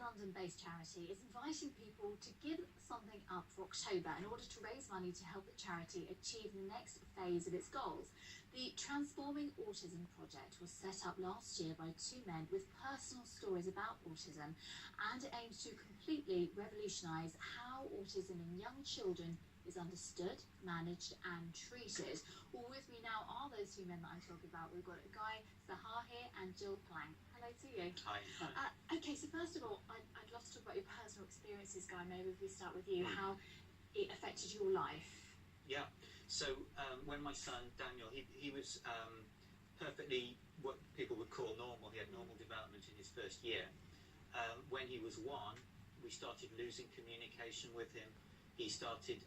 London-based charity, is inviting people to give something up for October in order to raise money to help the charity achieve the next phase of its goals. The Transforming Autism project was set up last year by two men with personal stories about autism, and it aims to completely revolutionise how autism in young children is understood, managed and treated. Well, with me now are those two men that I'm talking about. We've got Guy Sahar here and Jill Plank. Hello to you. Hi. Okay, so first of all, I'd love to talk about your personal experiences, Guy. Maybe if we start with you, how it affected your life. Yeah. So when my son Daniel, he was perfectly what people would call normal. He had normal development in his first year. When he was 1, we started losing communication with him. He started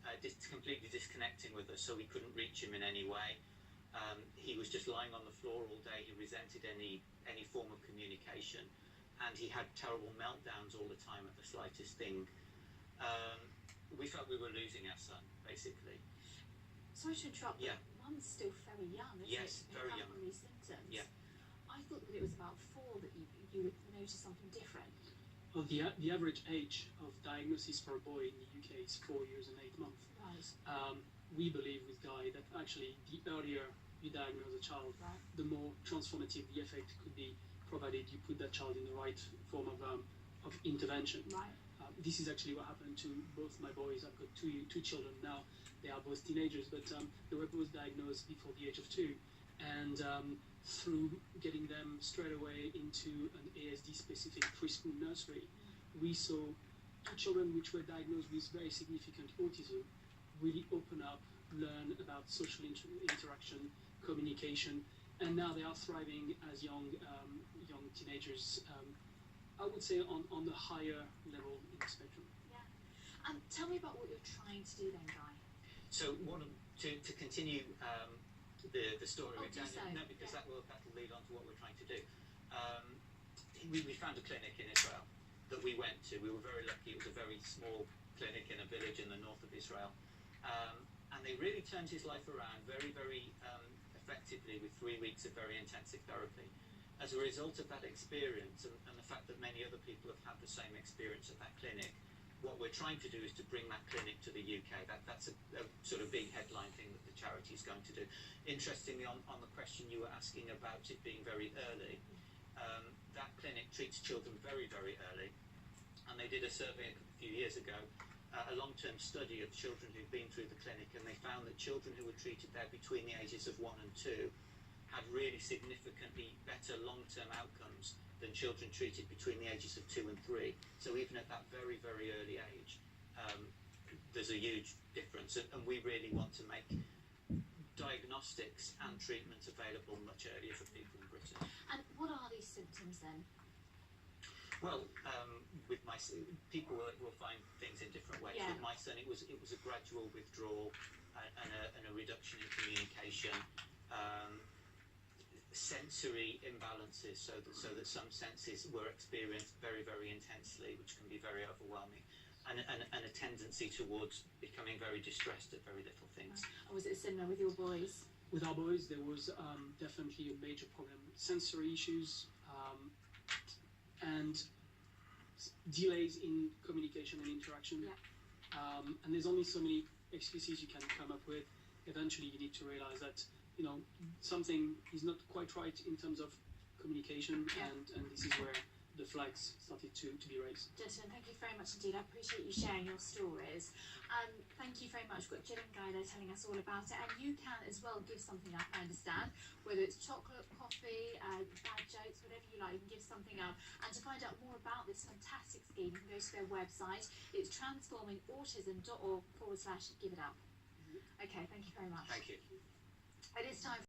completely disconnecting with us, so we couldn't reach him in any way. He was just lying on the floor all day. He resented any form of communication, and he had terrible meltdowns all the time at the slightest thing. We felt we were losing our son, basically. Sorry to interrupt, yeah. But Mum's still very young, isn't yes, it? very young. These symptoms. Yeah. I thought that it was about 4 that you would notice something different. Well, the average age of diagnosis for a boy in the UK is 4 years and 8 months. Right. We believe with Guy that actually the earlier you diagnose a child, right, the more transformative the effect could be, provided you put that child in the right form of intervention. Right. This is actually what happened to both my boys. I've got two children now. They are both teenagers, but they were both diagnosed before the age of 2. And through getting them straight away into an ASD-specific preschool nursery, we saw 2 children which were diagnosed with very significant autism really open up, learn about social interaction, communication, and now they are thriving as young teenagers. I would say on the higher level in the spectrum. Yeah. Tell me about what you're trying to do then, Guy. So to continue the story with Daniel, so. no, because that'll lead on to what we're trying to do. We found a clinic in Israel that we went to. We were very lucky. It was a very small clinic in a village in the north of Israel, and they really turned his life around very, very effectively with 3 weeks of very intensive therapy. As a result of that experience and the fact that many other people have had the same experience at that clinic, what we're trying to do is to bring that clinic to the UK. That's a sort of big headline thing that the charity is going to do. Interestingly, on the question you were asking about it being very early, that clinic treats children very, very early. And they did a survey a few years ago, a long-term study of children who'd been through the clinic, and they found that children who were treated there between the ages of 1 and 2 had really significantly better long-term outcomes than children treated between the ages of 2 and 3. So even at that very, very early age, there's a huge difference. And we really want to make diagnostics and treatment available much earlier for people in Britain. And what are these symptoms then? Well, with my people will find things in different ways. Yeah. With my son, it was a gradual withdrawal and a reduction in communication. Sensory imbalances, so that some senses were experienced very, very intensely, which can be very overwhelming, and a tendency towards becoming very distressed at very little things. Or was it similar with your boys? With our boys, there was definitely a major problem: sensory issues and delays in communication and interaction. Yeah. And there's only so many excuses you can come up with. Eventually, you need to realize that something is not quite right in terms of communication, yeah. and this is where the flags started to be raised. Gentlemen, thank you very much indeed. I appreciate you sharing your stories. Thank you very much. We've got Jill and Guy there telling us all about it, and you can as well give something up, I understand, whether it's chocolate, coffee, bad jokes, whatever you like, you can give something up. And to find out more about this fantastic scheme, you can go to their website. It's transformingautism.org/give it up. Okay, thank you very much. Thank you. It is time